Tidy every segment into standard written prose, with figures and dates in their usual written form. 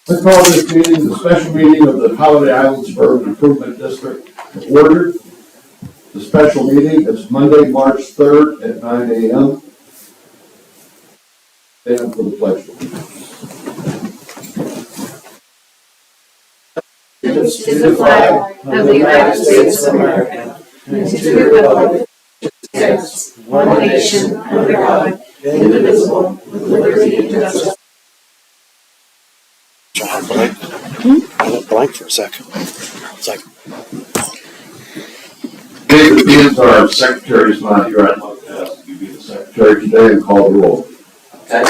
I call this meeting, the special meeting of the Holiday Island Suburban Improvement District to order. The special meeting is Monday, March 3rd at 9 a.m. Stand for the pledge. To the flag of the United States of America, and to the republic which stands one nation under God, indivisible, with liberty and justice. John blank. I went blank for a second. It's like, David Beans, our secretary, is not here. I'd like to ask you to be the secretary today and call the roll. Okay.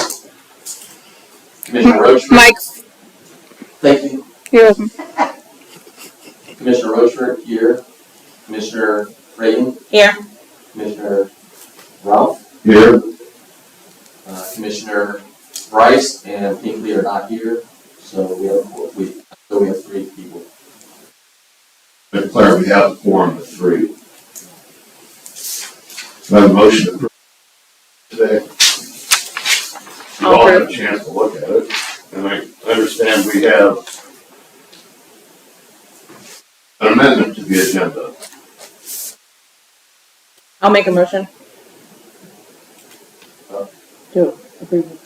Commissioner Roachford. Mike, Thank you. you're welcome. Commissioner Roachford here. Commissioner Reagan. Here. Commissioner Ralph. Here. Commissioner Bryce and Pinkley are not here, so we have 3 people. I declare we have a quorum of 3. Do I have a motion to approve today? You all had a chance to look at it, and I understand we have an amendment to the agenda. I'll make a motion. To approve.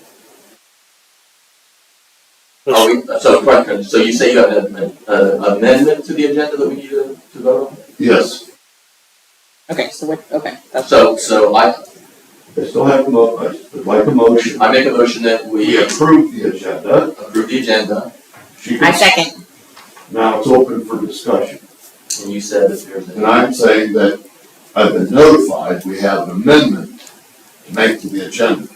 So question, so you say you have an amendment to the agenda that we need to vote on? Yes, Okay, so we're, okay. That's So I I would like a motion. make a motion that We we approve the agenda. approve the agenda, I second. Now it's open for discussion. and you said that there's And I'm saying that I've been notified we have an amendment to make to the agenda.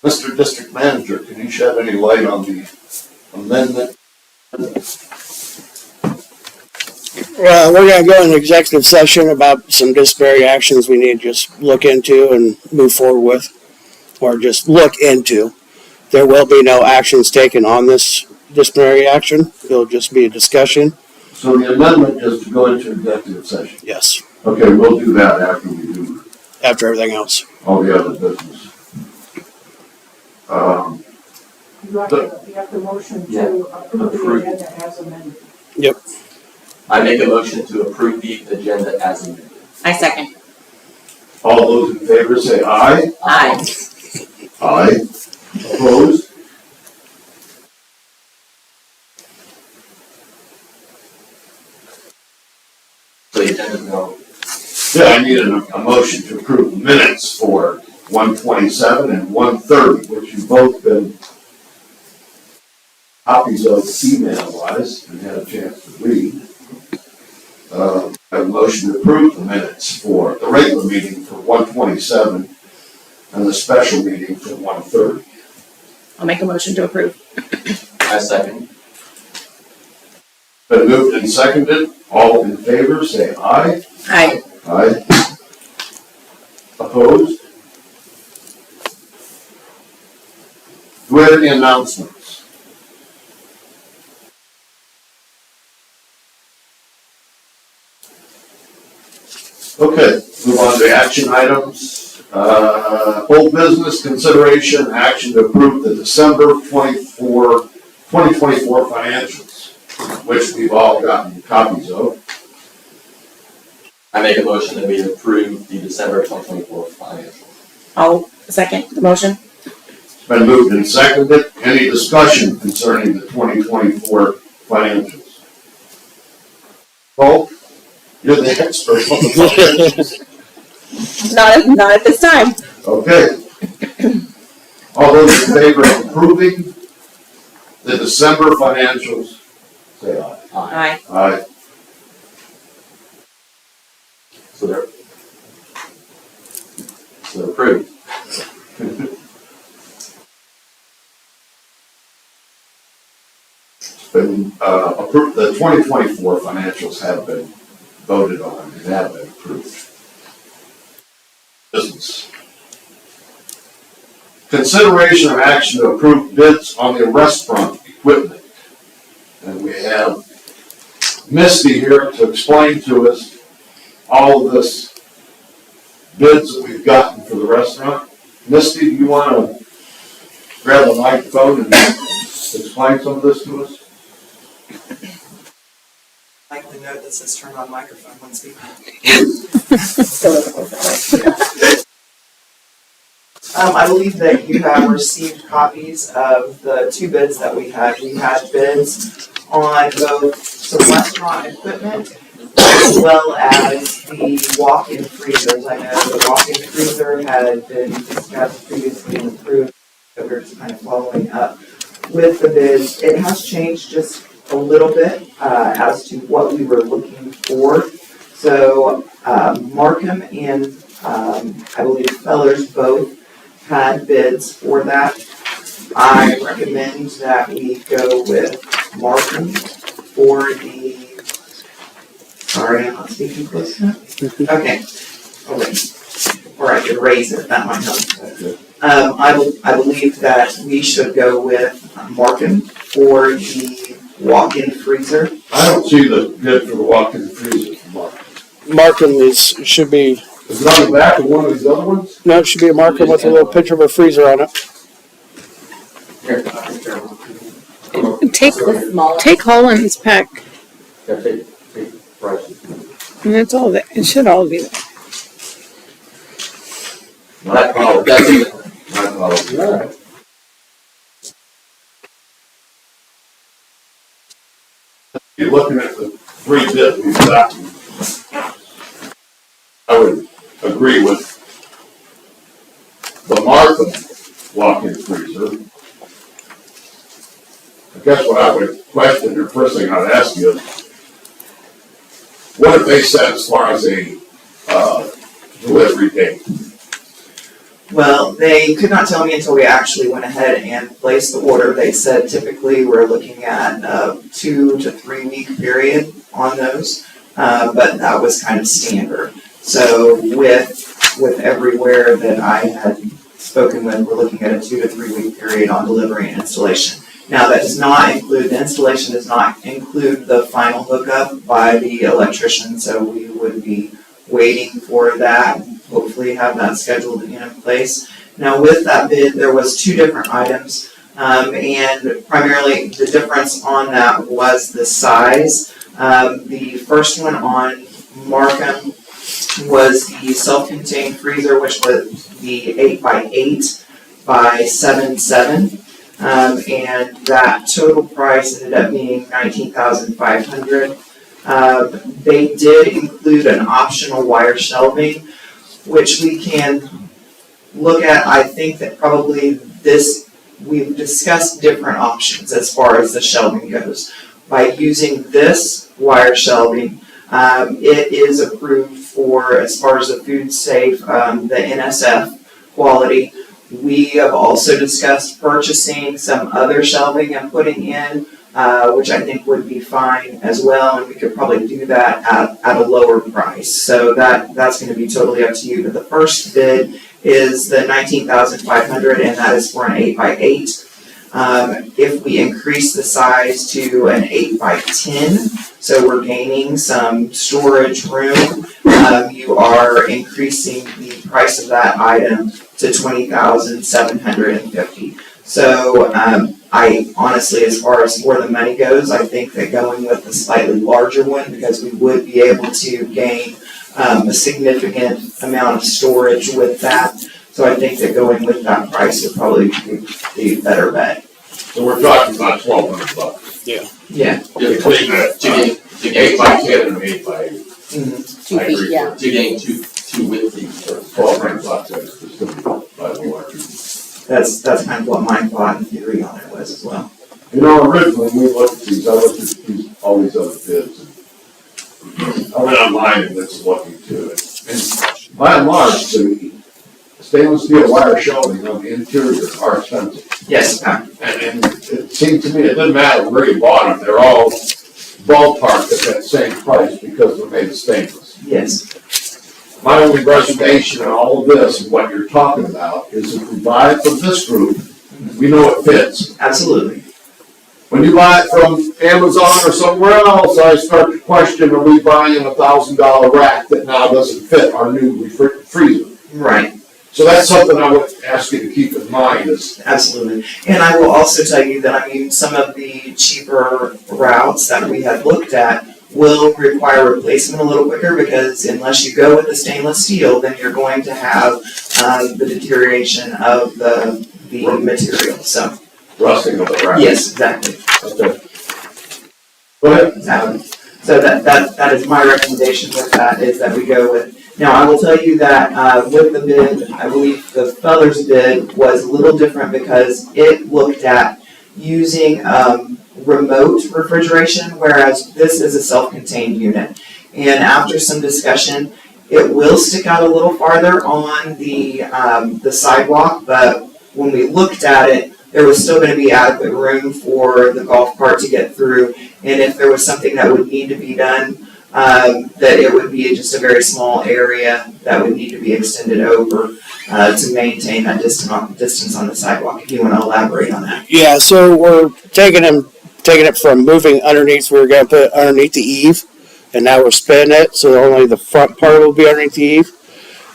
Mr. District Manager, can you shed any light on the amendment? well, we're gonna go into executive session about some disciplinary actions we need to just look into and move forward with, or just look into. There will be no actions taken on this disciplinary action. It'll just be a discussion. So the amendment is to go into executive session. Yes, Okay, we'll do that after we do after everything else. all the other business. You have the motion to approve the agenda as amended. I make a motion to approve the agenda as amended. I second. All those in favor say aye. Aye. Aye. Opposed? So the agenda's now, Yeah, I need a motion to approve the minutes for 127 and 130, which you've both been copies of email-wise and had a chance to read. I have a motion to approve the minutes for the regular meeting for 127 and the special meeting for 130. I'll make a motion to approve. I second. Been moved and seconded. All in favor, say aye. Aye. Aye. Opposed? Do we have any announcements? Okay, move on to action items. Old business consideration, action to approve the December 2024 financials, which we've all gotten copies of. I make a motion that we approve the December 2024 financials. I'll second the motion. It's been moved and seconded. Any discussion concerning the 2024 financials? Paul, you're the expert on the financials. Not at this time. Okay. All those in favor of approving the December financials, say aye. Aye. Aye. So they're approved. Been approved, the 2024 financials have been voted on and have been approved. Business. Consideration of action to approve bids on the restaurant equipment. And we have Misty here to explain to us all of this bids that we've gotten for the restaurant. Misty, do you want to grab a microphone and explain some of this to us? Like the note that says turn on microphone when speaking. I believe that you have received copies of the two bids that we had. We had bids on both some restaurant equipment as well as the walk-in freezers. I know the walk-in freezer had been discussed previously and approved, so we're just kind of following up with the bids. It has changed just a little bit as to what we were looking for. So Markham and I believe Fellers both had bids for that. I recommend that we go with Markham for the, sorry, I'm not speaking close enough. Okay, oh wait, or I could raise it, that might help. I believe that we should go with Markham for the walk-in freezer. I don't see the bid for the walk-in freezer from Markham. Markham should be, Is it on the back of one of these other ones? no, it should be a Markham with a little picture of a freezer on it. Here, Take Holland's pack, take prices. and it's all that, it should all be there. My problem, that's it. My apologies. All right. You're looking at the three bids we've gotten. I would agree with the Markham walk-in freezer. I guess what I would question, or first thing I'd ask you is, what have they said as far as a, delivery date? Well, they could not tell me until we actually went ahead and placed the order. They said typically we're looking at a 2 to 3 week period on those, but that was kind of standard. So with everywhere that I had spoken with, we're looking at a 2 to 3 week period on delivery and installation. Now, that does not include, the installation does not include the final hookup by the electrician, so we would be waiting for that, hopefully have that scheduled in place. Now, with that bid, there was 2 different items, and primarily the difference on that was the size. The first one on Markham was the self-contained freezer, which was the 8x8 by 7x7. And that total price ended up being $19,500. They did include an optional wire shelving, which we can look at. I think that probably we've discussed different options as far as the shelving goes. By using this wire shelving, it is approved for, as far as the food safe, the NSF quality. We have also discussed purchasing some other shelving and putting in, which I think would be fine as well, and we could probably do that at a lower price. So that's going to be totally up to you. But the first bid is the $19,500, and that is for an 8x8. If we increase the size to an 8x10, so we're gaining some storage room, you are increasing the price of that item to $20,750. So I honestly, as far as where the money goes, I think that going with the slightly larger one, because we would be able to gain a significant amount of storage with that. So I think that going with that price would probably be a better bet. So we're talking about $1,200. Yeah. Between the To gain 8x10 and 8x8. Mm-hmm. 2 feet, yeah. To gain two width feet. $1,200, it's gonna be by the way. That's kind of what my thought and theory on it was as well. You know, originally, when we looked at these, I looked at all these other bids, and I went online and was looking to it. And by and large, the stainless steel wire shelving on the interior are expensive. Yes, And it seemed to me, it didn't matter where you bought them, they're all ballparked at that same price because they're made of stainless. yes. My only reservation in all of this, and what you're talking about, is if we buy it from this group, we know it fits. Absolutely. When you buy it from Amazon or somewhere else, I start to question, are we buying a $1,000 rack that now doesn't fit our new freezer? Right. So that's something I would ask you to keep in mind is, Absolutely. And I will also tell you that, I mean, some of the cheaper routes that we had looked at will require replacement a little quicker, because unless you go with the stainless steel, then you're going to have the deterioration of the material, so. rusting of the rack. Yes, exactly. Okay. Go ahead. Exactly. So that is my recommendation with that, is that we go with. Now, I will tell you that with the bid, I believe the Feathers bid was a little different because it looked at using remote refrigeration, whereas this is a self-contained unit. And after some discussion, it will stick out a little farther on the sidewalk, but when we looked at it, there was still gonna be adequate room for the golf cart to get through. And if there was something that would need to be done, that it would be just a very small area that would need to be extended over to maintain that distance on the sidewalk. If you want to elaborate on that. Yeah, so we're taking it from moving underneath, we were gonna put it underneath the eave, and now we're spinning it, so only the front part will be underneath the eave.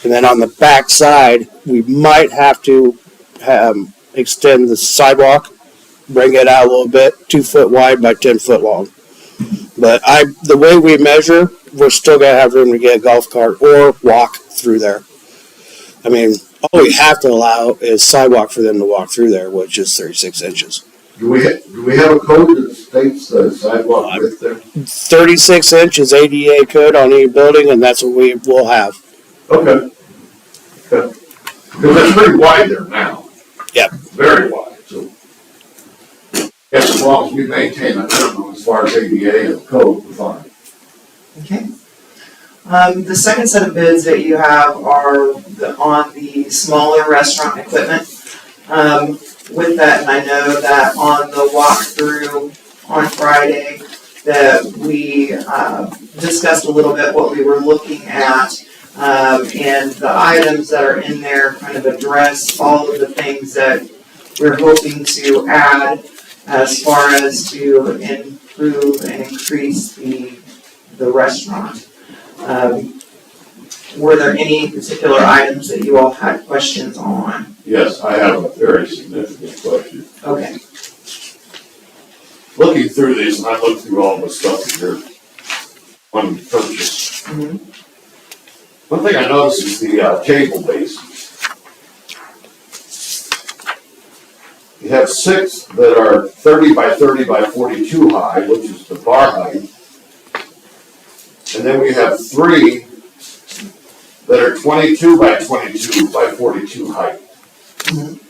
And then on the back side, we might have to, extend the sidewalk, bring it out a little bit, 2 foot wide by 10 foot long. But the way we measure, we're still gonna have room to get a golf cart or walk through there. I mean, all we have to allow is sidewalk for them to walk through there, which is 36 inches. Do we have a code that states the sidewalk width there? 36 inches ADA code on any building, and that's what we will have. Okay. Good. Because it's pretty wide there now. Yep. Very wide, so. Yes, as long as we maintain a minimum as far as ADA and code, we're fine. Okay. The second set of bids that you have are on the smaller restaurant equipment. With that, and I know that on the walkthrough on Friday, that we discussed a little bit what we were looking at. And the items that are in there kind of address all of the things that we're hoping to add as far as to improve and increase the restaurant. Were there any particular items that you all had questions on? Yes, I have a very significant question. Okay. Looking through these, and I looked through all the stuff that you're wanting to purchase. Mhm. One thing I noticed is the table bases. You have 6 that are 30 by 30 by 42 high, which is the bar height. And then we have 3 that are 22 by 22 by 42 height. Mhm.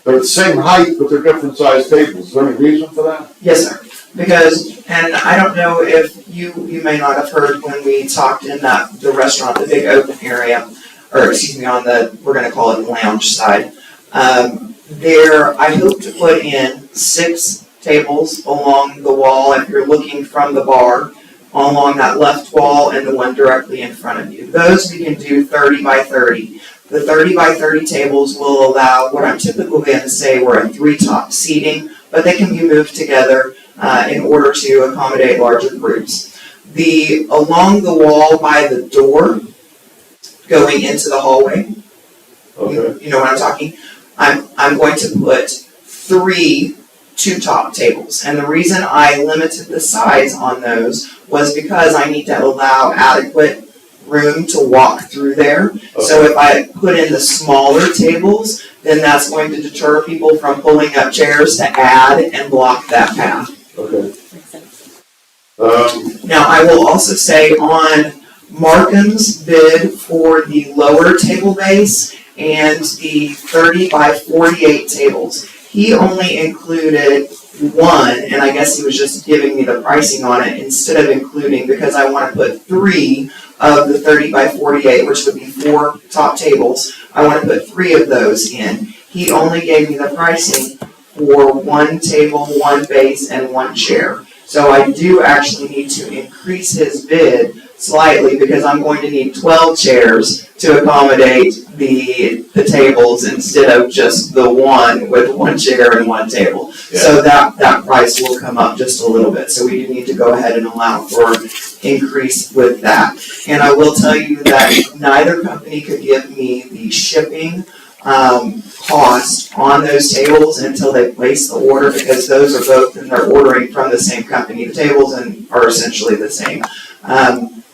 They're the same height, but they're different sized tables. Is there any reason for that? Yes, sir. Because, and I don't know if you may not have heard when we talked in the restaurant, the big open area, or excuse me, on we're gonna call it the lounge side. I hope to put in 6 tables along the wall, if you're looking from the bar, along that left wall and the one directly in front of you. Those we can do 30 by 30. The 30 by 30 tables will allow what I'm typically going to say were a 3-top seating, but they can be moved together in order to accommodate larger groups. Along the wall by the door going into the hallway, Okay. you know what I'm talking? I'm going to put 3 2-top tables. And the reason I limited the size on those was because I need to allow adequate room to walk through there. So if I put in the smaller tables, then that's going to deter people from pulling up chairs to add and block that path. Okay. Now, I will also say on Markham's bid for the lower table base and the 30 by 48 tables, he only included 1, and I guess he was just giving me the pricing on it instead of including, because I want to put 3 of the 30 by 48, which would be 4 top tables. I want to put 3 of those in. He only gave me the pricing for 1 table, 1 base, and 1 chair. So I do actually need to increase his bid slightly because I'm going to need 12 chairs to accommodate the tables instead of just the one with one chair and one table. So that price will come up just a little bit. So we do need to go ahead and allow for increase with that. And I will tell you that neither company could give me the shipping cost on those tables until they place the order, because those are both, and they're ordering from the same company. The tables are essentially the same.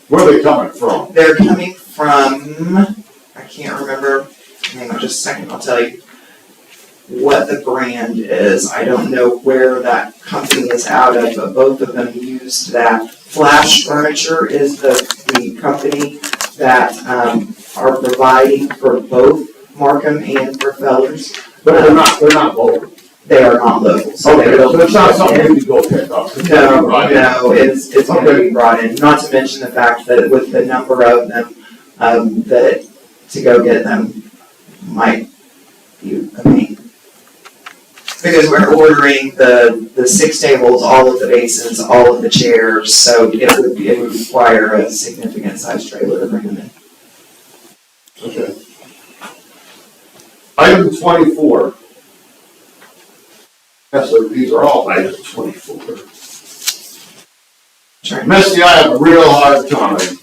Where are they coming from? They're coming from, I can't remember, hang on just a second, I'll tell you what the brand is. I don't know where that company is out of, but both of them used that. Flash Furniture is the company that are providing for both Markham and for Fellers. But they're not local. They are not local, so they Okay, don't. so it's not something we can go pick up. No, it's gonna be brought in, not to mention the fact that with the number of them, that to go get them might be a pain. Because we're ordering the 6 tables, all of the bases, all of the chairs, so it would require a significant size trailer to bring them in. Okay. Item 24. Yes, sir, these are all items 24. Sure. Misty, I have a real hard time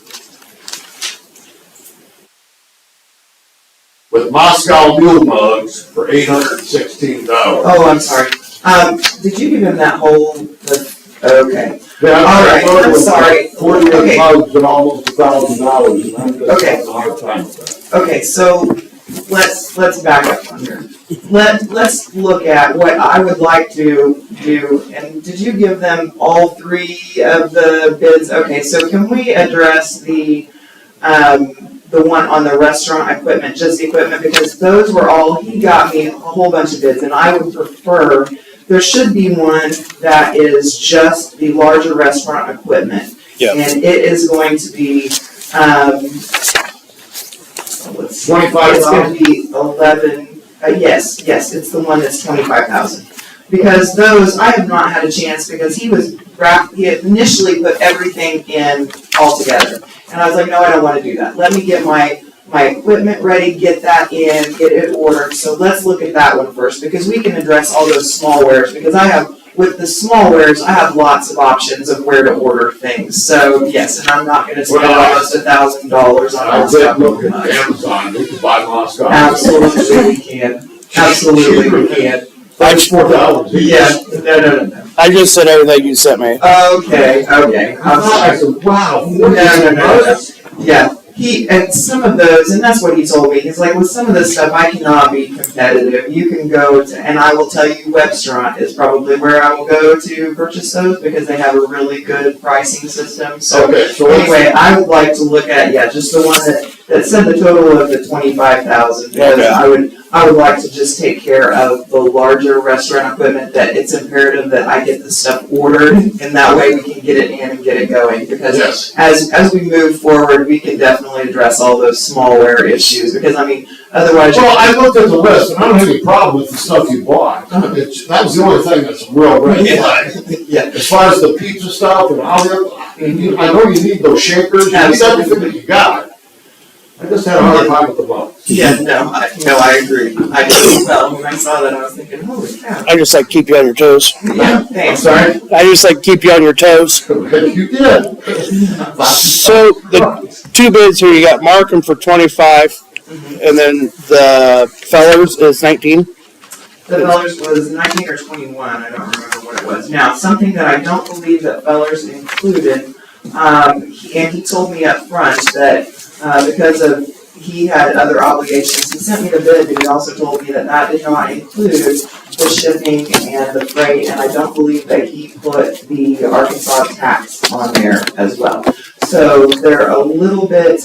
with Moscow Mule mugs for $816. Oh, I'm sorry. Did you give him that whole, okay. Yeah, All right, I'm with sorry. 48 Okay. mugs and almost $1,000, and I'm just Okay. having a hard time with that. Okay, so let's back up on here. Let's look at what I would like to do, and did you give them all 3 of the bids? Okay, so can we address the one on the restaurant equipment, just the equipment, because those were all, he got me a whole bunch of bids, and I would prefer, there should be one that is just the larger restaurant equipment. Yeah. And it is going to be, let's see. $25,000? It's gonna be 11, yes, it's the one that's 25,000. Because those, I have not had a chance, because he had initially put everything in all together. And I was like, no, I don't wanna do that. Let me get my equipment ready, get that in, get it ordered. So let's look at that one first, because we can address all those small wares, because with the small wares, I have lots of options of where to order things. So yes, and I'm not gonna spend almost $1,000 on I all did stuff. look at Amazon, we could buy Moscow. Absolutely we can. Absolutely we can. That's $4 each. Yeah, no. I just said everything you sent me. Okay. I said, wow. No. Yeah, and some of those, and that's what he told me, he's like, with some of this stuff, I cannot be competitive. You can go to, and I will tell you, Webstaurant is probably where I will go to purchase those, because they have a really good pricing system. So Okay, so let's- anyway, I would like to look at, just the one that said the total of the 25,000, because Okay. I would like to just take care of the larger restaurant equipment, that it's imperative that I get the stuff ordered, and that way we can get it in and get it going, because Yes. as we move forward, we can definitely address all those smallware issues, because I mean, otherwise. Well, I looked at the list, and I don't have any problem with the stuff you bought. That was the only thing that's a real red flag. Yeah, As far as the pizza stuff and all the other, I know you need those shakers, you need everything that you got. I just had a hard time with the mugs. I agree. I did as well. When I saw that, I was thinking, holy cow. I just like keep you on your toes. Yeah, I'm thanks. sorry? I just like keep you on your toes. You did. So the 2 bids here, you got Markham for 25, and then the Fellers is 19. The Fellers was 19 or 21, I don't remember what it was. Now, something that I don't believe that Fellers included, and he told me up front that because of, he had other obligations, he sent me the bid, but he also told me that did not include the shipping and the freight, and I don't believe that he put the Arkansas tax on there as well. So they're a little bit,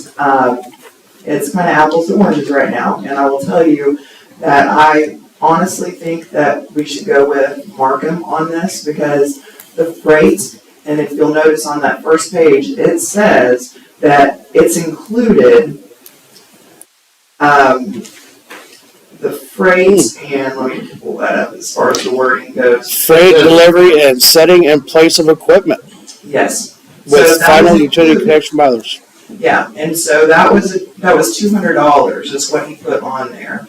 it's kind of apples to oranges right now, and I will tell you that I honestly think that we should go with Markham on this, because the freight, and if you'll notice on that first page, it says that it's included, the freight, and let me pull that up as far as the wording goes. Freight, delivery, and setting in place of equipment Yes. So with that final was utility included. connection by others. Yeah, and so that was $200 is what he put on there.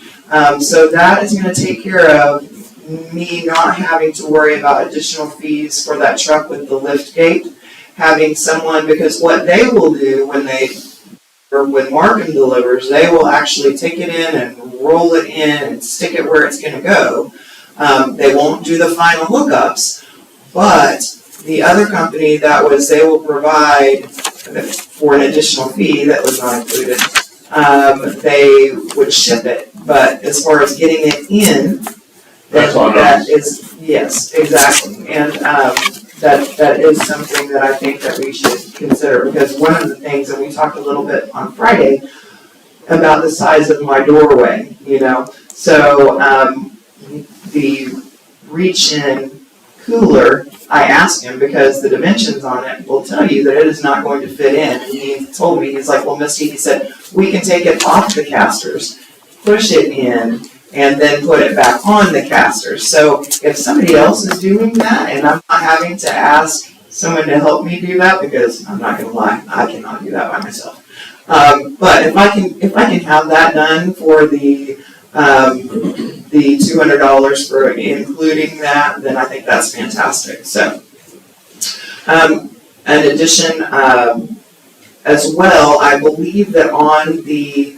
So that is gonna take care of me not having to worry about additional fees for that truck with the lift gate. Having someone, because what they will do when Markham delivers, they will actually take it in and roll it in and stick it where it's gonna go. They won't do the final hookups, but the other company they will provide for an additional fee that was not included, they would ship it, but as far as getting it in, That's on that us. is, yes, exactly, and, that is something that I think that we should consider, because one of the things, and we talked a little bit on Friday about the size of my doorway, so, the reach-in cooler, I asked him because the dimensions on it will tell you that it is not going to fit in. And he told me, he's like, well, Misty, he said, we can take it off the casters, push it in, and then put it back on the casters. So if somebody else is doing that, and I'm not having to ask someone to help me do that, because I'm not gonna lie, I cannot do that by myself. But if I can have that done for the $200 for including that, then I think that's fantastic. So, in addition, as well, I believe that on the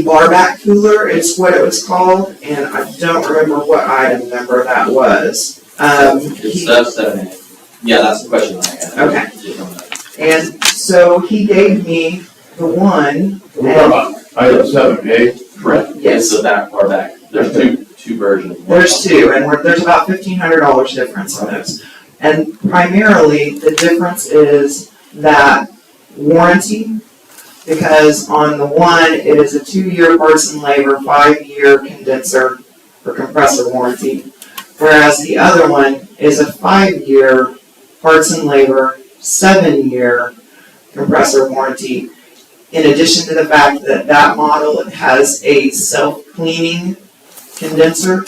bar back cooler is what it was called, and I don't remember what item number that was. It's 7A. Yeah, that's the question I had. Okay. And so he gave me the one. We're talking about item 7A. Correct. Yes. It's the back, far back. There's two versions. There's two, and there's about $1,500 difference in those. And primarily, the difference is that warranty, because on the one, it is a 2-year parts and labor, 5-year condenser or compressor warranty, whereas the other one is a 5-year parts and labor, 7-year compressor warranty. In addition to the fact that that model has a self-cleaning condenser,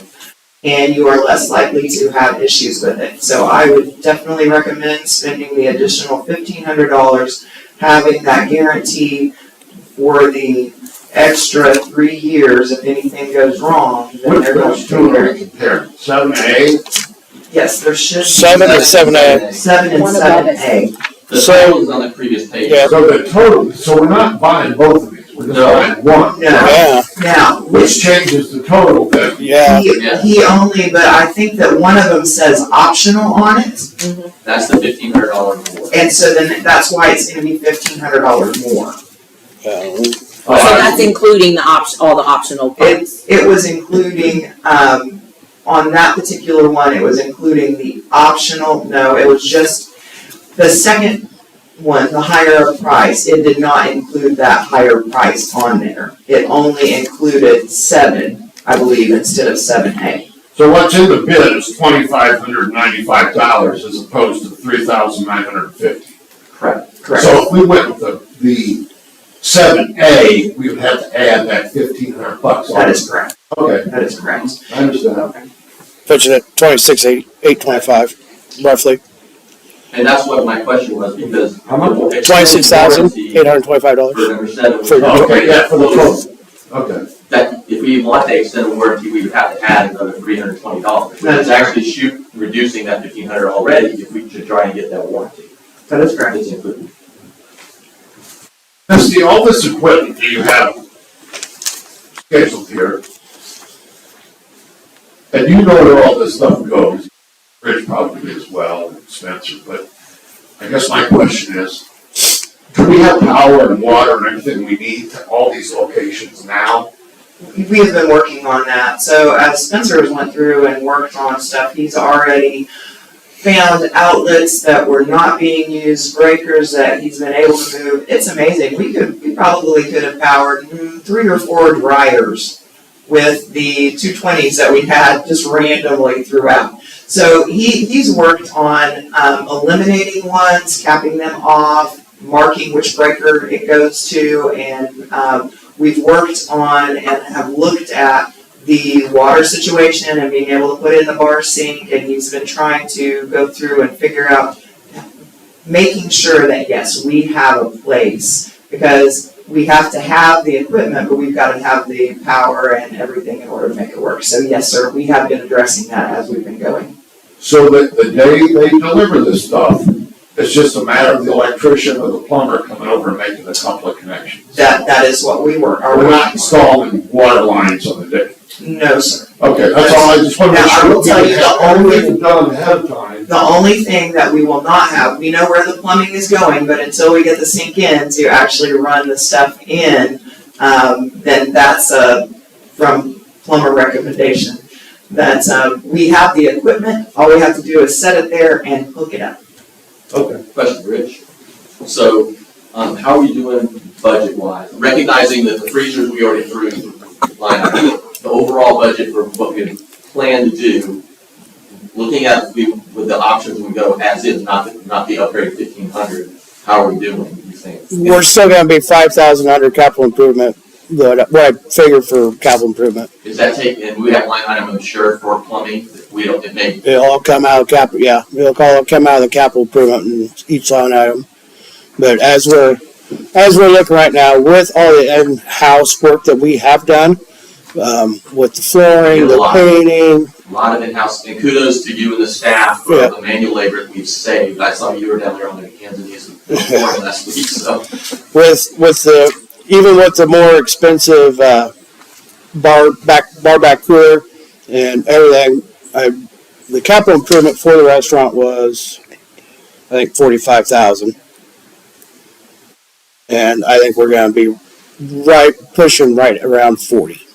and you are less likely to have issues with it. So I would definitely recommend spending the additional $1,500, having that guarantee for the extra 3 years. If anything goes wrong, then they're going Which to two take are care. we comparing? 7A? Yes, there should be 7 and 7A. 7 and One above 7A. The So- title is on the previous page. Yeah. So the total, so we're not buying both of these, we're just No. buying one. No. Yeah, Now, Which changes the total then. yeah. he only, but I think that one of them says optional on it. That's the $1,500 more. And so then that's why it's gonna be $1,500 more. So that's including all the optional parts. It was including, on that particular one, it was including the optional, no, it was just the second one, the higher price, it did not include that higher price on there. It only included 7, I believe, instead of 7A. So what's in the bid is $2,595 as opposed to $3,950. Correct. Correct. So if we went with the 7A, we would have to add that $1,500 on. That is correct, Okay, that is correct. I understand. Puts it at 26,825, roughly. And that's what my question was, because. How much? $26,825. For number 7. For- Okay, yeah, for the total. Okay. That, if we want the extended warranty, we would have to add another $320. That is It's actually reducing that $1,500 already if we should try and get that warranty. That is correct. It's included. Misty, all this equipment that you have scheduled here, and you know where all this stuff goes, Rich probably as well, and Spencer, but I guess my question is, do we have power and water and everything we need to all these locations now? We have been working on that. So as Spencer has went through and worked on stuff, he's already found outlets that were not being used, breakers that he's been able to move. It's amazing. We probably could have powered 3 or 4 dryers with the 220s that we had just randomly throughout. So he's worked on eliminating ones, capping them off, marking which breaker it goes to, and we've worked on and have looked at the water situation and being able to put in the bar sink, and he's been trying to go through and figure out, making sure that yes, we have a place, because we have to have the equipment, but we've got to have the power and everything in order to make it work. So yes, sir, we have been addressing that as we've been going. So that the day they deliver this stuff, it's just a matter of the electrician or the plumber coming over and making a couple of connections. That is what we were. We're not installing water lines on the day. No, sir. Okay, that's all, I just want to Now, make I sure. will tell you the Everything done ahead of time. The only thing that we will not have, we know where the plumbing is going, but until we get the sink in to actually run the stuff in, then that's from plumber recommendation. That we have the equipment, all we have to do is set it there and hook it up. Okay. Question, Rich. So, how are we doing budget-wise? Recognizing that the freezers we already threw line item, the overall budget for what we plan to do, looking at with the options we go as is, not the upgrade 1,500, how are we doing, you think? We're still gonna be 5,000 under capital improvement, what I figured for capital improvement. Is that and we have line item of sure for plumbing, we don't, it may, It'll all come out of it'll all come out of the capital improvement in each line item. But as we're looking right now, with all the in-house work that we have done, with the flooring, the painting, a lot of in-house, and kudos to you and the staff for the manual labor that we've saved. I saw you were down there on the hands and knees flooring last week, so. even with the more expensive bar back cooler and everything, the capital improvement for the restaurant was, I think, $45,000, and I think we're going to be pushing right around 40.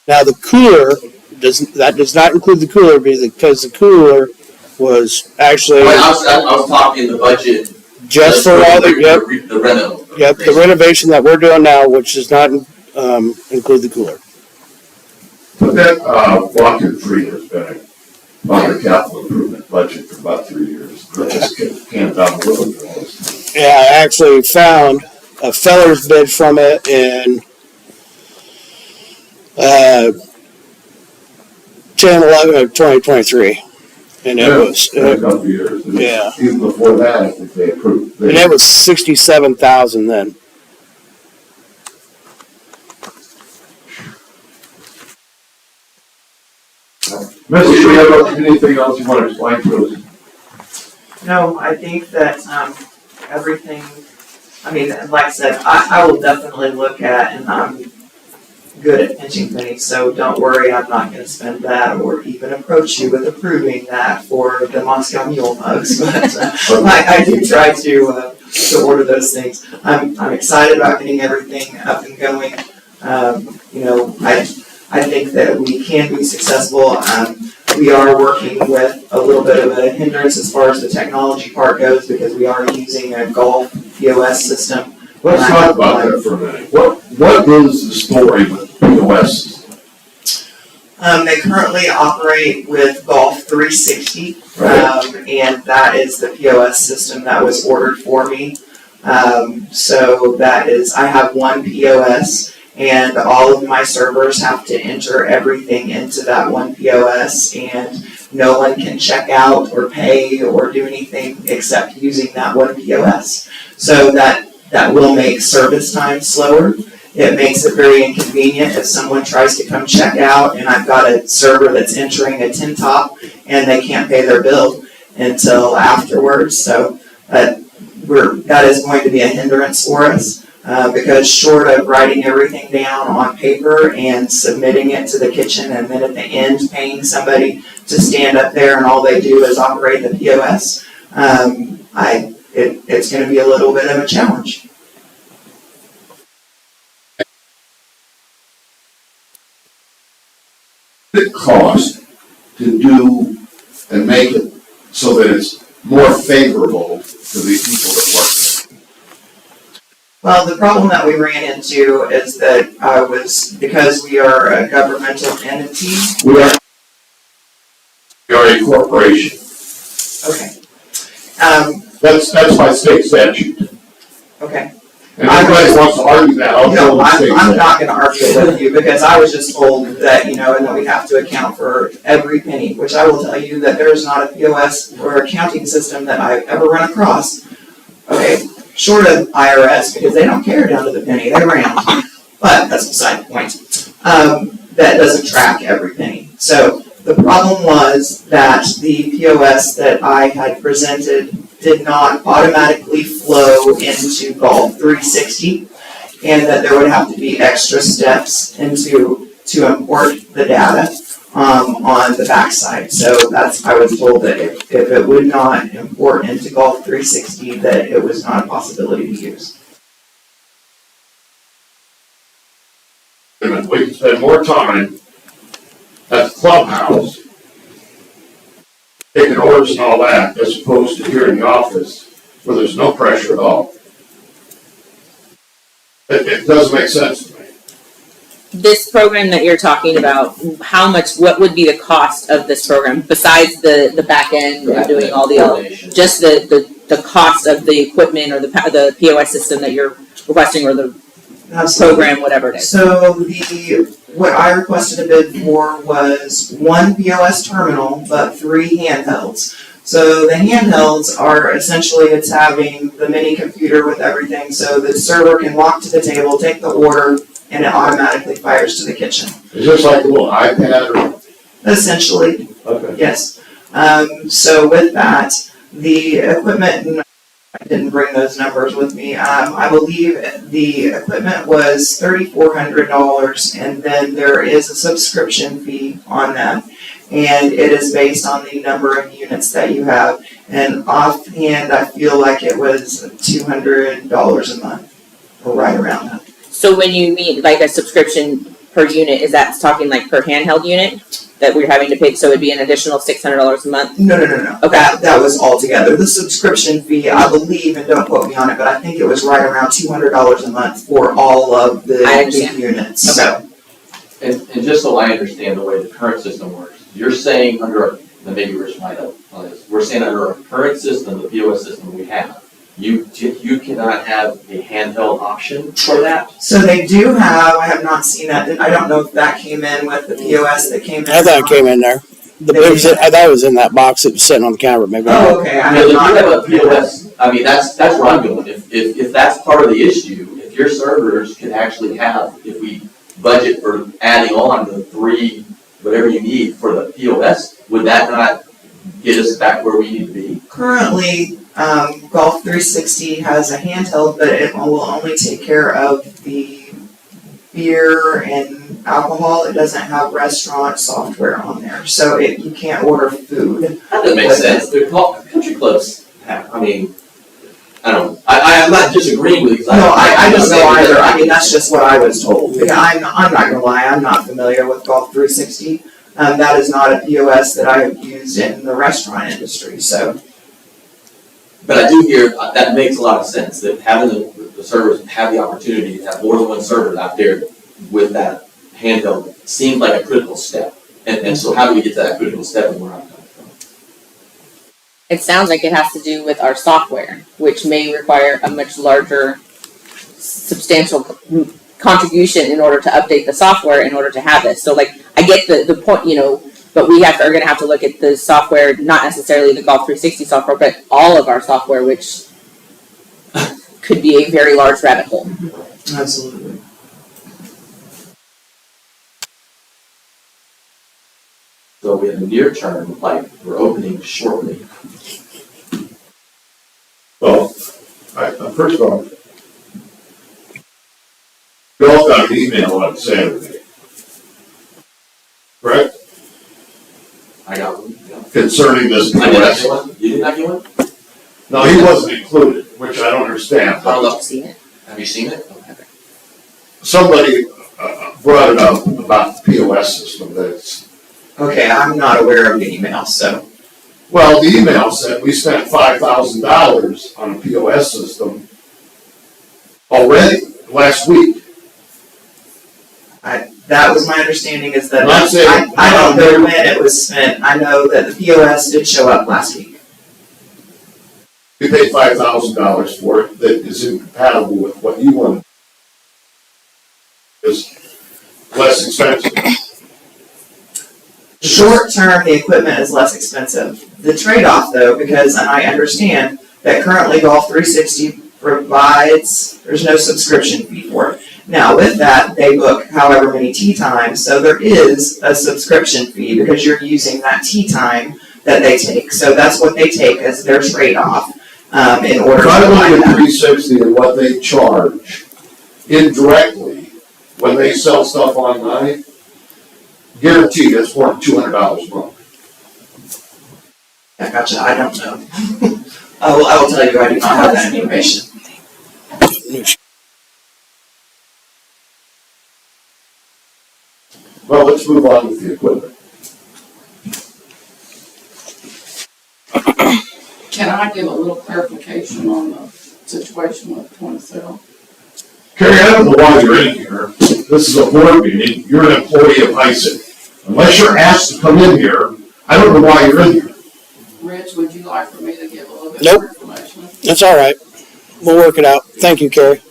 Now the cooler does not include the cooler because the cooler was actually I was talking the budget. just for all The reno. the renovation that we're doing now, which does not include the cooler. But that, walk-in free has been on the capital improvement budget for about 3 years. It just came down a little bit. Yeah, I actually found a feller's bid from it in 10/11 of 2023, and it was A couple of years. yeah. Even before that, I think they approved. and it was 67,000 then. Mr. Do you have anything else you want to explain to us? No, I think that everything, I mean, like I said, I will definitely look at, and I'm good at pinching pennies, so don't worry, I'm not going to spend that or even approach you with approving that for the Moscow Mule mugs, but I do try to order those things. I'm excited about getting everything up and going. I think that we can be successful. We are working with a little bit of a hindrance as far as the technology part goes because we are using a golf POS system. Let's talk about that for a minute. What is the story with POS? They currently operate with Golf 360, and that is the POS system that was ordered for me. So that is, I have one POS, and all of my servers have to enter everything into that one POS, and no one can check out or pay or do anything except using that one POS. So that will make service time slower. It makes it very inconvenient if someone tries to come check out and I've got a server that's entering a 10 top and they can't pay their bill until afterwards. So that is going to be a hindrance for us because short of writing everything down on paper and submitting it to the kitchen and then at the end paying somebody to stand up there and all they do is operate the POS, it's going to be a little bit of a challenge. It cost to do and make it so that it's more favorable to the people that work there? Well, the problem that we ran into is that because we are a governmental entity. We are a corporation. Okay. That's by state statute. Okay. And everybody wants to argue that, I'll No, go and say I'm that. not gonna argue with you, because I was just told that, and that we have to account for every penny, which I will tell you that there is not a POS or accounting system that I've ever run across, okay, short of IRS, because they don't care down to the penny, they round, but that's beside the point. That doesn't track every penny. So the problem was that the POS that I had presented did not automatically flow into Golf 360, and that there would have to be extra steps to import the data on the backside. So I was told that if it would not import into Golf 360, that it was not a possibility to use. And we can spend more time at the clubhouse taking orders and all that, as opposed to here in the office, where there's no pressure at all. It doesn't make sense to me. This program that you're talking about, what would be the cost of this program besides the back end and doing all the other? Coordination. Just the cost of the equipment or the POS system that you're requesting, or the program, whatever it is. So what I requested a bid for was one POS terminal, but 3 handhelds. So the handhelds are essentially, it's having the mini computer with everything, so the server can walk to the table, take the order, and it automatically fires to the kitchen. Is this like a little iPad Essentially, or? Okay. yes. So with that, the equipment, and I didn't bring those numbers with me. I believe the equipment was $3,400, and then there is a subscription fee on that. And it is based on the number of units that you have. And offhand, I feel like it was $200 a month, or right around that. So when you mean like a subscription per unit, is that talking like per handheld unit that we're having to pay? So it'd be an additional $600 a month? No. Okay. That was all together. The subscription fee, I believe, and don't quote me on it, but I think it was right around $200 a month for all of the I understand. units. Okay. So, And just so I understand the way the current system works, you're saying under, and maybe Rich might have on this, we're saying under our current system, the POS system we have, you cannot have a handheld option for that? so they do have, I have not seen that, I don't know if that came in with the POS that came in. I thought it came in there. I thought it was in that box that was sitting on the counter, maybe. Oh, okay, I Because have if you not. have a POS, I mean, that's where I'm going. If that's part of the issue, if your servers can actually have, if we budget for adding on the 3, whatever you need for the POS, would that not get us back where we need to be? Currently, Golf 360 has a handheld, but it will only take care of the beer and alcohol. It doesn't have restaurant software on there, so you can't order food. That doesn't make sense. Country clubs have, I mean, I don't, I'm not disagreeing with you. No, I don't know either. I mean, that's just what I was told. Yeah, I'm not gonna lie, I'm not familiar with Golf 360. That is not a POS that I have used in the restaurant industry, so. But I do hear, that makes a lot of sense, that having the servers have the opportunity to have more than one server out there with that handheld seems like a critical step. And so how do we get to that critical step and where I'm coming from? It sounds like it has to do with our software, which may require a much larger, substantial contribution in order to update the software in order to have this. So like, I get the point, but we are going to have to look at the software, not necessarily the Golf 360 software, but all of our software, which could be a very large rabbit hole. Absolutely. So in the near term, like, we're opening shortly. Well, first of all, we all got an email on Saturday. Correct? I got one, yeah. Concerning this I did not POS. get one? You did not get one? No, he wasn't included, which I don't understand. I don't know. See it? Have you seen it? Okay. Somebody brought it up about the POS system that's, Okay, I'm not aware of the email, so. well, the email said we spent $5,000 on a POS system already last week. That was my understanding, is that, Not saying- I don't know when it was spent. I know that the POS did show up last week. we paid $5,000 for it that is incompatible with what you want. Is less expensive. Short term, the equipment is less expensive. The trade-off though, because, and I understand that currently Golf 360 provides, there's no subscription fee for it. Now with that, they book however many tee times, so there is a subscription fee because you're using that tee time that they take. So that's what they take as their trade-off, in order to If I buy look at that. 360 and what they charge indirectly when they sell stuff online, guaranteed it's more than $200 a month. I gotcha, I don't know. I will tell you, I do not have that information. Well, let's move on with the equipment. Can I give a little clarification on the situation with point of sale? Carrie, I don't know why you're in here. This is a board meeting. You're an employee of HICID. Unless you're asked to come in here, I don't know why you're in here. Rich, would you like for me to give a little bit Nope. more information? That's all right. We'll work it out. Thank you, Carrie.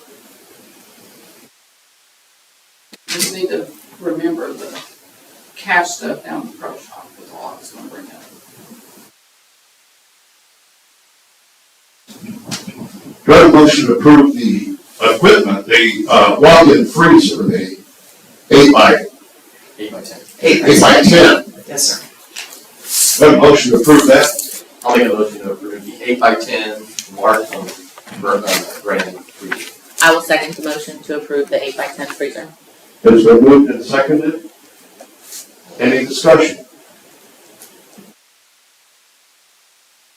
Just need to remember the cash stuff down the pro shop is all I was gonna bring up. Do I have a motion to approve the equipment, the walk-in freezer, the 8x10? 8x10. Yes, sir. Do I have a motion to approve that? I'll make a motion to approve the 8x10 Markham brand freezer. I will second the motion to approve the 8x10 freezer. It's been moved and seconded. Any discussion?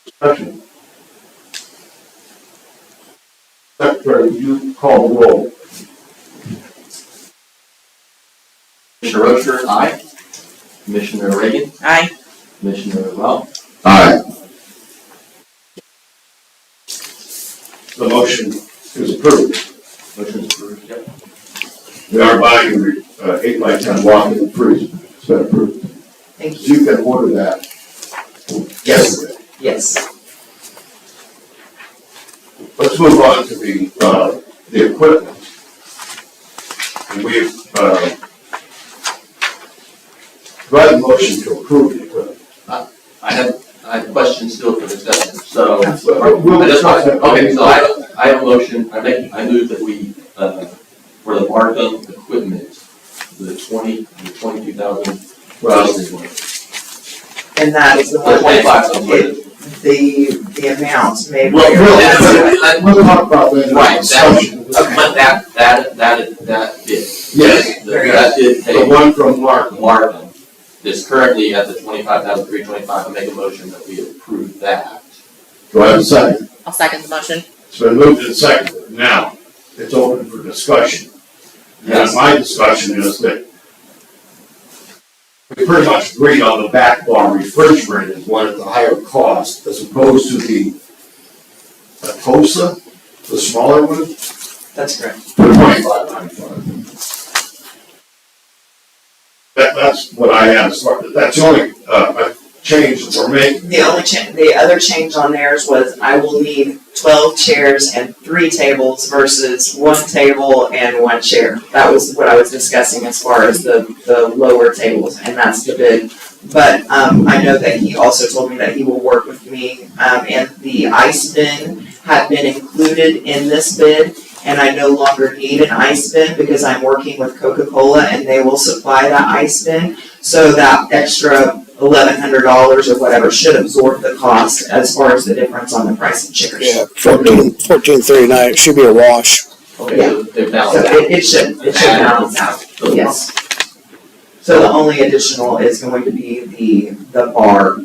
Discussion. Secretary, would you call the roll? Commissioner Rocher, aye. Commissioner Reagan, Aye. Commissioner Rao, Aye. The motion is approved. motion is approved, yep. We are buying an 8x10 walk-in freezer. It's been approved. Thank So you. you can order that. Yes. Yesterday. Yes. Let's move on to the equipment. And we've, do I have a motion to approve the equipment? I have questions still for discussion, so. We'll I just discuss that. Okay, so I have a motion, I move that we, for the Markham equipment, the 22,000. Well, And that is the The one 25, that, so what- the amount may. Well, That's- we'll talk about that in the Right, discussion. But that bid. Yes, That did the take one from Mark. Markham is currently at the 25,325, I make a motion that we approve that. Do I have a second? I'll second the motion. It's been moved and seconded. Now, it's open for discussion. And my discussion is that we pretty much agreed on the back bar refrigerated one at the higher cost as opposed to the Atosa, the smaller one, That's correct. for $25.95. That's what I had as far, that's the only, change that we're making. The other change on theirs was I will need 12 chairs and 3 tables versus 1 table and 1 chair. That was what I was discussing as far as the lower tables, and that's the bid. But, I know that he also told me that he will work with me, and the ice bin had been included in this bid, and I no longer need an ice bin because I'm working with Coca-Cola and they will supply that ice bin. So that extra $1,100 or whatever should absorb the cost as far as the difference on the price of chickers. Yeah, 1439. It should be a wash. Okay, so they're So balanced out. it should balance out, yes. So the only additional is going to be the bar,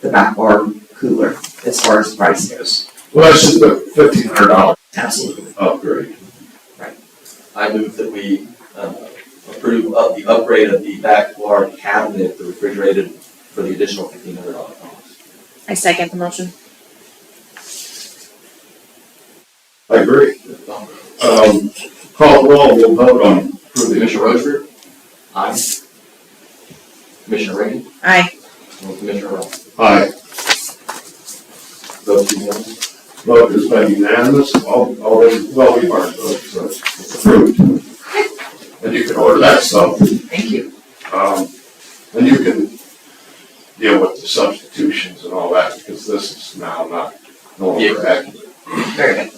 the back bar cooler as far as the price goes. Well, that's just a $1,500 Absolutely. upgrade. I move that we approve of the upgrade of the back bar cabinet, the refrigerated, for the additional $1,500 cost. I second the motion. I agree. Call the roll, we'll vote on approving. Commissioner Rocher? Aye. Commissioner Reagan? Aye. And Commissioner Rao? Aye. Vote to vote has been unanimous, all those, well, we've already voted, so it's approved. And you can order that stuff, Thank you. and you can deal with the substitutions and all that, because this is now no longer accurate. Very good.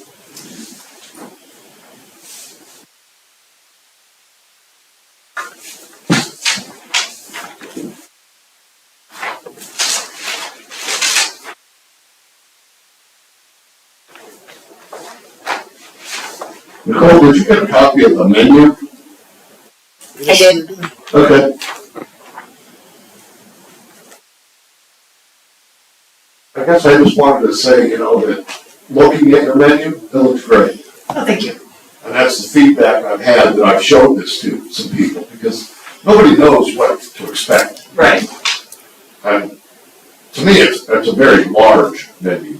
Nicole, did you get a copy of the menu? I did. Okay. I guess I just wanted to say, that looking at your menu, it looks great. Oh, thank you. And that's the feedback I've had that I've showed this to some people, because nobody knows what to expect. Right. And to me, it's a very large menu.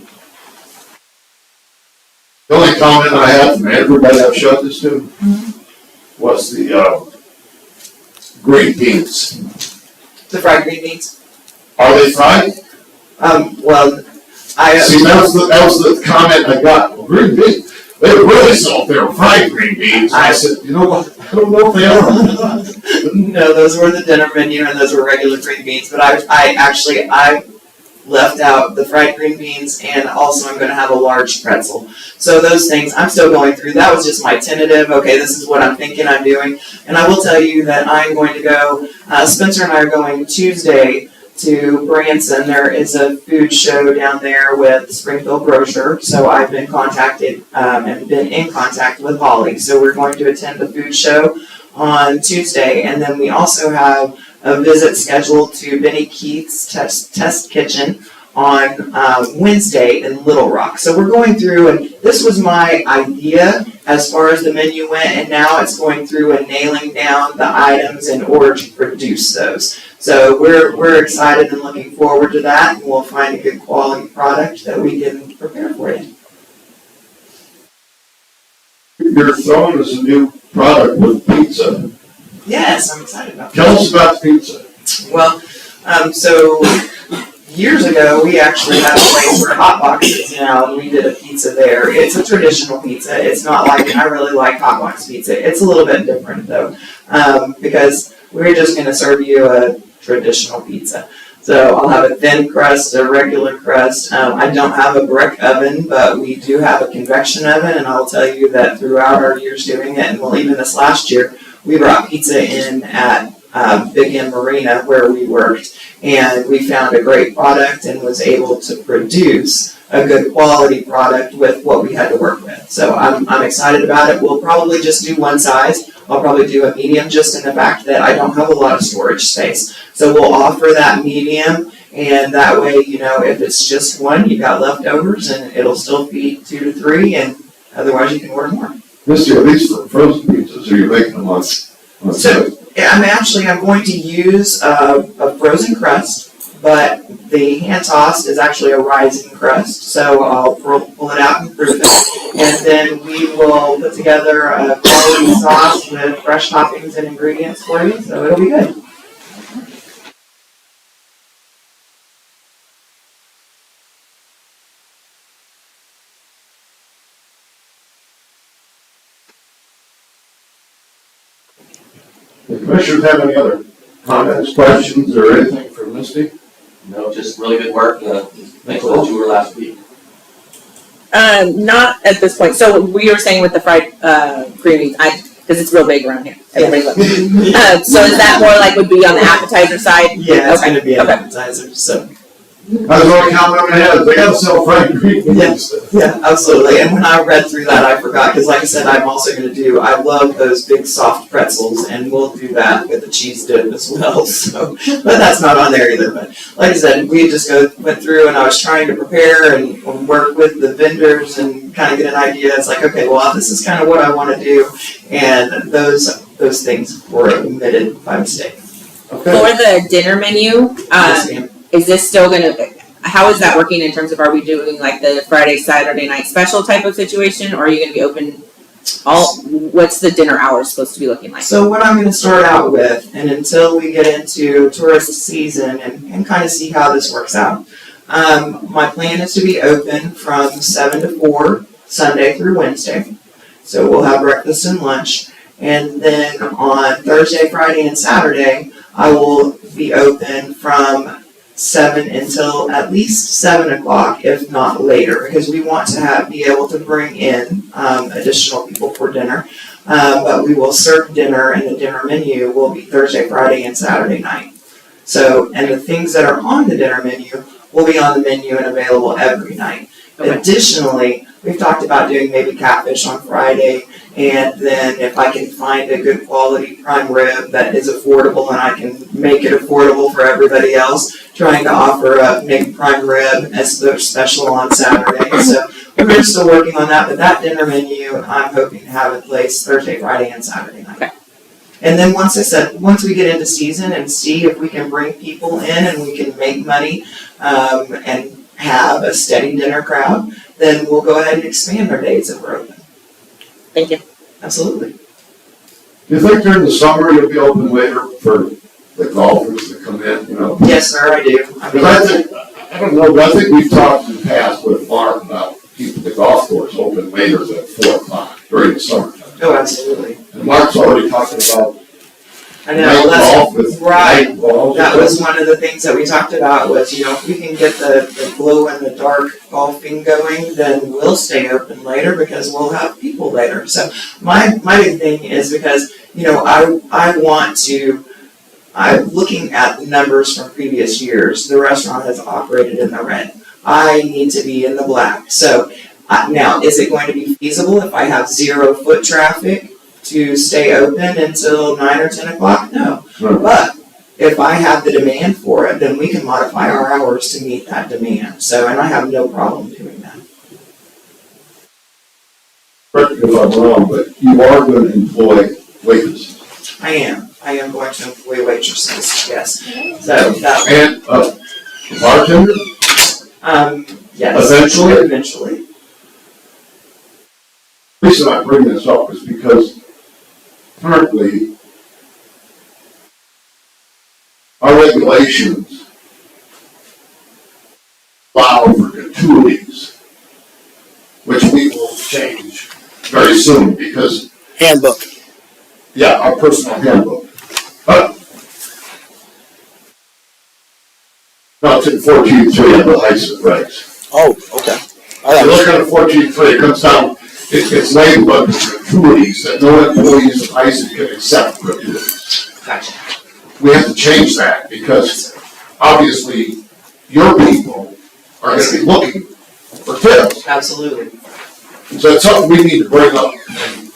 The only comment I had from everybody I've showed this to was the green beans. The fried green beans. Are they fried? Well, I. See, that was the comment I got. Well, green beans, they were really soft, they were fried green beans. I said, you know what, I don't know if they are. No, those were the dinner menu and those were regular green beans, but I left out the fried green beans and also I'm gonna have a large pretzel. So those things, I'm still going through, that was just my tentative, okay, this is what I'm thinking I'm doing. And I will tell you that I'm going to go, Spencer and I are going Tuesday to Branson. There is a food show down there with Springfield Grocer, so I've been contacted, and been in contact with Holly. So we're going to attend the food show on Tuesday, and then we also have a visit scheduled to Benny Keith's Test Kitchen on Wednesday in Little Rock. So we're going through, and this was my idea as far as the menu went, and now it's going through and nailing down the items in order to produce those. So we're excited and looking forward to that, and we'll find a good quality product that we can prepare for you. You're throwing us a new product with pizza. Yes, I'm excited about that. Tell us about the pizza. Well, so years ago, we actually had a place where Hot Box is now, and we did a pizza there. It's a traditional pizza. It's not like, I really like Hot Box pizza. It's a little bit different though, because we're just gonna serve you a traditional pizza. So I'll have a thin crust, a regular crust. I don't have a brick oven, but we do have a convection oven, and I'll tell you that throughout our years doing it, and well, even this last year, we brought pizza in at Big M Marina where we worked, and we found a great product and was able to produce a good quality product with what we had to work with. So I'm excited about it. We'll probably just do one size. I'll probably do a medium just in the fact that I don't have a lot of storage space. So we'll offer that medium, and that way, if it's just one, you got leftovers and it'll still feed 2 to 3, and otherwise you can order more. Misty, are these for frozen pizzas, or you're making them on site? Yeah, I'm going to use a frozen crust, but the hand tossed is actually a rising crust, so I'll pull it out and proof it. And then we will put together a quality sauce with fresh toppings and ingredients for you, so it'll be good. The commissioners have any other comments, questions, or anything for Misty? No, just really good work. Thanks for the tour last week. Not at this point. So we were saying with the fried green beans, because it's real big around here. Everybody look. So is that more like would be on the appetizer side? Yeah, it's Okay, gonna be an okay. appetizer, so. I was only counting on my head, they gotta sell fried green beans. Yeah, absolutely. And when I read through that, I forgot, because like I said, I'm also gonna do, I love those big soft pretzels, and we'll do that with the cheese dip as well, so. But that's not on there either, but like I said, we just went through and I was trying to prepare and work with the vendors and kind of get an idea. It's like, okay, well, this is kind of what I wanna do, and those things were omitted by mistake. Okay. For the dinner menu, Yes, ma'am. is this still gonna, how is that working in terms of, are we doing like the Friday, Saturday night special type of situation, or are you gonna be open what's the dinner hours supposed to be looking like? So what I'm gonna start out with, and until we get into tourist season and kind of see how this works out, My plan is to be open from 7 to 4, Sunday through Wednesday. So we'll have breakfast and lunch. And then on Thursday, Friday, and Saturday, I will be open from 7 until at least 7 o'clock, if not later, because we want to be able to bring in additional people for dinner. But we will serve dinner, and the dinner menu will be Thursday, Friday, and Saturday night. So, and the things that are on the dinner menu will be on the menu and available every night. Okay. Additionally, we've talked about doing maybe catfish on Friday, and then if I can find a good quality prime rib that is affordable and I can make it affordable for everybody else, trying to offer up maybe prime rib as their special on Saturday. So we're still working on that, but that dinner menu I'm hoping to have in place Thursday, Friday, and Saturday night. Okay. And then once we get into season and see if we can bring people in and we can make money and have a steady dinner crowd, then we'll go ahead and expand our days that we're open. Thank you. Absolutely. Do you think during the summer you'll be open later for the golfers that come in, you know? Yes, sir, I do. Because I think, I don't know, but I think we've talked in the past with Mark about keeping the golf course open later than 4 o'clock during the summertime. Oh, absolutely. And Mark's already talking about I night know, golf with right. night balls. That was one of the things that we talked about was, you know, if we can get the glow in the dark golfing going, then we'll stay open later because we'll have people later. So my big thing is because, you know, I'm looking at the numbers from previous years. The restaurant has operated in the red. I need to be in the black. So now, is it going to be feasible if I have 0 foot traffic to stay open until 9 or 10 o'clock? No. Right. But if I have the demand for it, then we can modify our hours to meet that demand. So, and I have no problem doing that. Correct me if I'm wrong, but you are going to employ waitresses. I am going to employ waitresses, yes. So that, And bartender, yes. Eventually? Eventually. the reason I bring this up is because currently our regulations allow for gratuities, which we will change very soon because, Handbook. yeah, our personal handbook. But no, it's in 14.3 of the license regs. Oh, okay. If you look at the 14.3, it comes down, it's labeled under gratuities, that no employees of ISID can accept gratuities. Gotcha. We have to change that because obviously your people are gonna be looking for tips. Absolutely. So it's something we need to bring up. And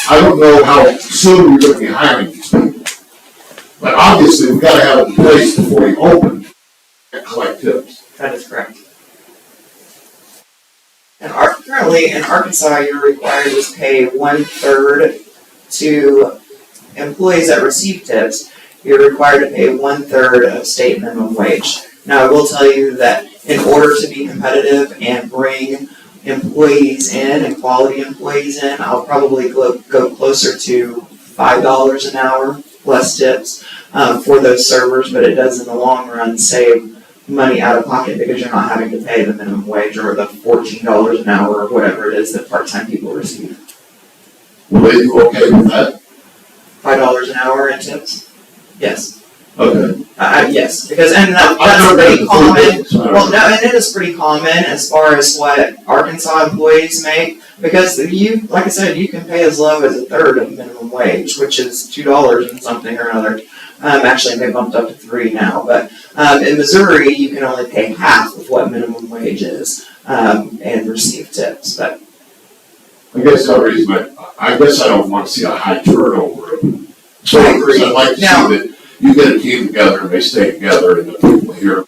I don't know how soon you're gonna be hiring these people. But obviously, we gotta have it in place before we open and collect tips. That is correct. And currently in Arkansas, you're required to pay 1/3 to employees that receive tips. You're required to pay 1/3 of state minimum wage. Now, I will tell you that in order to be competitive and bring employees in and quality employees in, I'll probably go closer to $5 an hour plus tips for those servers, but it does in the long run save money out of pocket because you're not having to pay the minimum wage or the $14 an hour or whatever it is that part-time people receive. Will they be okay with that? $5 an hour in tips? Yes. Okay. Yes, because, and I've that's never pretty been to common. food, Well, no, and it is pretty common as far as what Arkansas employees make, because you, like I said, you can pay as low as 1/3 of minimum wage, which is $2 and something or another. Actually, they bumped up to 3 now, but, in Missouri, you can only pay half of what minimum wage is, and receive tips, but. I guess the reason I guess I don't want to see a high turnover. So I agree. I'd like to Now- see that you get a team together and they stay together and the people here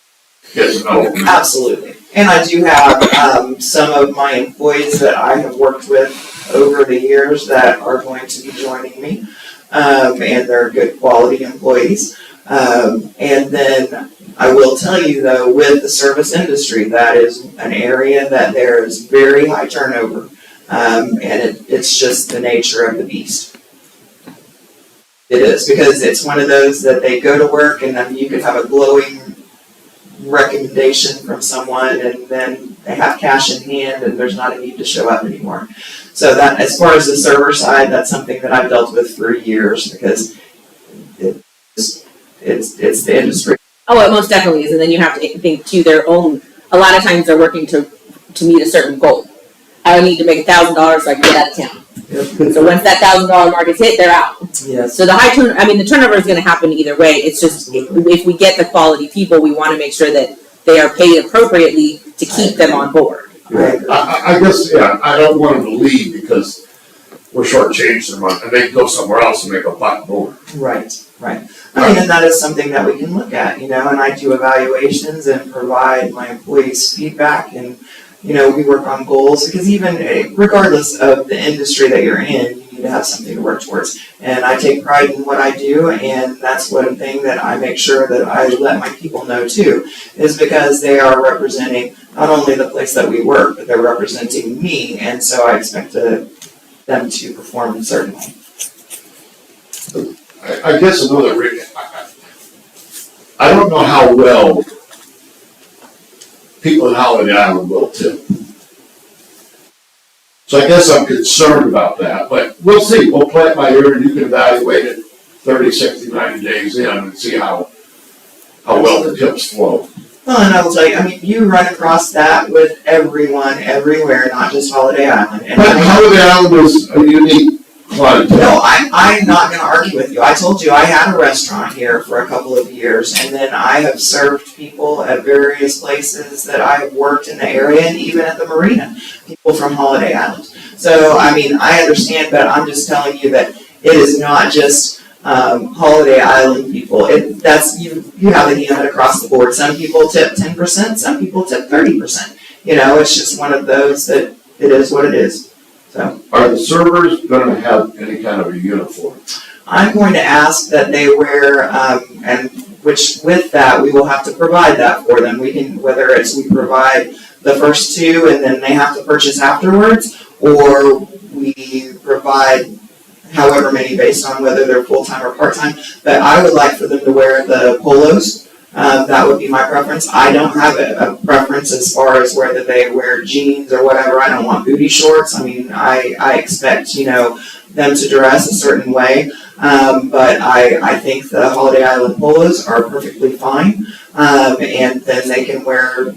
get to know them. Absolutely. And I do have some of my employees that I have worked with over the years that are going to be joining me. And they're good quality employees. And then I will tell you though, with the service industry, that is an area that there is very high turnover. And it's just the nature of the beast. It is, because it's one of those that they go to work and then you could have a glowing recommendation from someone and then they have cash in hand and there's not a need to show up anymore. So that, as far as the server side, that's something that I've dealt with for years because it's the industry. Oh, it most definitely is, and then you have to think to their own, a lot of times they're working to meet a certain goal. I need to make $1,000 so I can get out of town. So once that $1,000 mark is hit, they're out. Yes. So the the turnover is gonna happen either way, it's just, if we get the quality people, we wanna make sure that they are paid appropriately to keep them on board. I guess, yeah, I don't want them to leave because we're shortchanged their money, and they can go somewhere else and make a buck more. Right. I mean, and that is something that we can look at, and I do evaluations and provide my employees feedback and, we work on goals because even regardless of the industry that you're in, you need to have something to work towards. And I take pride in what I do, and that's one thing that I make sure that I let my people know too, is because they are representing not only the place that we work, but they're representing me, and so I expect them to perform in a certain way. I guess another reason, I don't know how well people in Holiday Island will tip. So I guess I'm concerned about that, but we'll see, we'll play it by ear and you can evaluate it 30, 60, 90 days in and see how well the tips flow. Well, and I will tell you, I mean, you run across that with everyone, everywhere, not just Holiday Island. And But Holiday Island is a unique clientele. no, I'm not gonna argue with you. I told you I had a restaurant here for a couple of years, and then I have served people at various places that I have worked in the area, and even at the marina, people from Holiday Island. So, I mean, I understand, but I'm just telling you that it is not just Holiday Island people. You have it even across the board. Some people tip 10%, some people tip 30%. It's just one of those that it is what it is. So Are the servers gonna have any kind of a uniform? I'm going to ask that they wear, and which with that, we will have to provide that for them. We can, whether it's we provide the first two and then they have to purchase afterwards, or we provide however many based on whether they're full-time or part-time. But I would like for them to wear the polos. That would be my preference. I don't have a preference as far as whether they wear jeans or whatever. I don't want booty shorts. I mean, I expect, them to dress a certain way. But I think the Holiday Island polos are perfectly fine. And then they can wear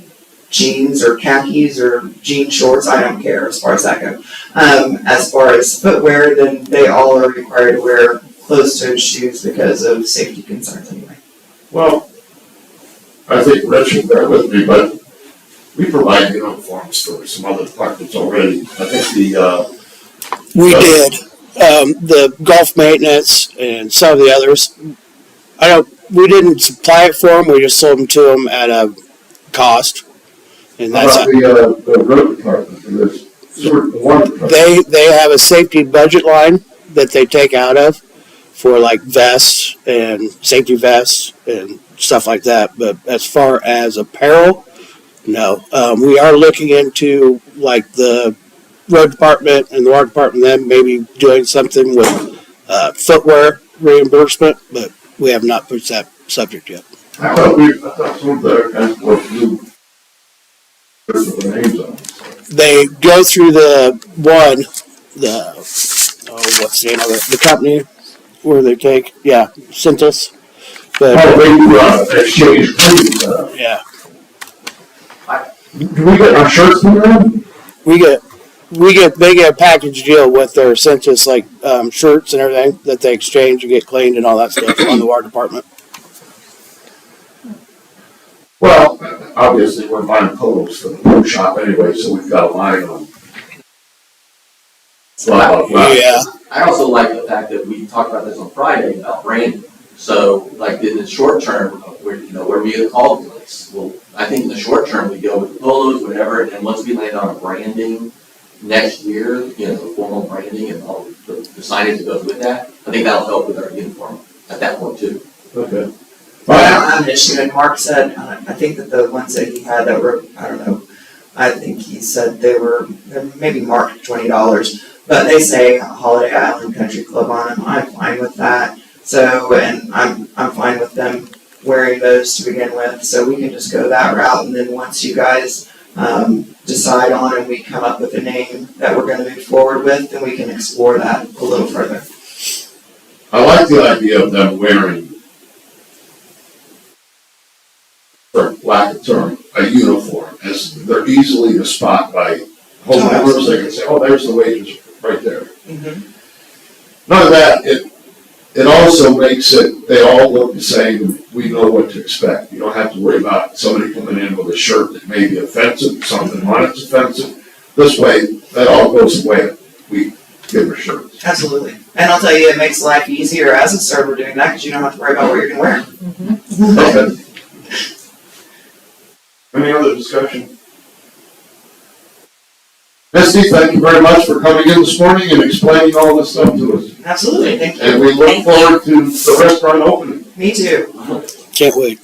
jeans or khakis or jean shorts. I don't care as far as that goes. As far as footwear, then they all are required to wear closed-toed shoes because of safety concerns anyway. Well, I think Rich will bear with me, but we provide uniforms for some other departments already. I think We did, the golf maintenance and some of the others. We didn't supply it for them, we just sold them to them at a cost. And how that's, about the road department, the water department? they have a safety budget line that they take out of for like vests and safety vests and stuff like that. But as far as apparel, no. We are looking into like the road department and the water department, then maybe doing something with footwear reimbursement, but we have not pushed that subject yet. I thought some of the guys were blue. There's the names on it. They go through what's the name of it? The company where they take, Cintas. But, Oh, they exchange clean, yeah, do we get our shirts from them? they get a package deal with their Cintas, like, shirts and everything that they exchange and get cleaned and all that stuff on the water department. Well, obviously, we're buying polos for the pro shop anyway, so we've got a line on. Blah, blah, blah. Yeah, I also like the fact that we talked about this on Friday about branding. So, like in the short term, where we get called to this, well, I think in the short term, we go with the polos, whatever, and then once we land on a branding next year, formal branding and all the signage that goes with that, I think that'll help with our uniform at that point too. Okay. Well, I don't have an issue, and Mark said, I think that the ones that he had that were, I don't know, I think he said they were maybe marked $20, but they say Holiday Island Country Club on them. I'm fine with that. So, and I'm fine with them wearing those to begin with, so we can just go that route, and then once you guys decide on and we come up with a name that we're gonna move forward with, then we can explore that a little further. I like the idea of them wearing, for lack of term, a uniform, as they're easily to spot by homeowners, they can say, oh, there's the wages right there. None of that, it also makes it, they all look the same, we know what to expect. You don't have to worry about somebody coming in with a shirt that may be offensive, something on it's offensive. This way, that all goes away, we give them shirts. Absolutely. And I'll tell you, it makes life easier as a server doing that, because you don't have to worry about what you're gonna wear. Okay. Any other discussion? Misty, thank you very much for coming in this morning and explaining all this stuff to us. Absolutely, thank you. And we look Thank you. forward to the restaurant opening. Me too. Can't wait.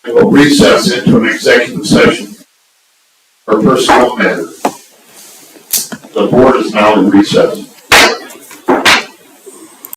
We'll recess into an executive session for personnel matters. The board is now in recess.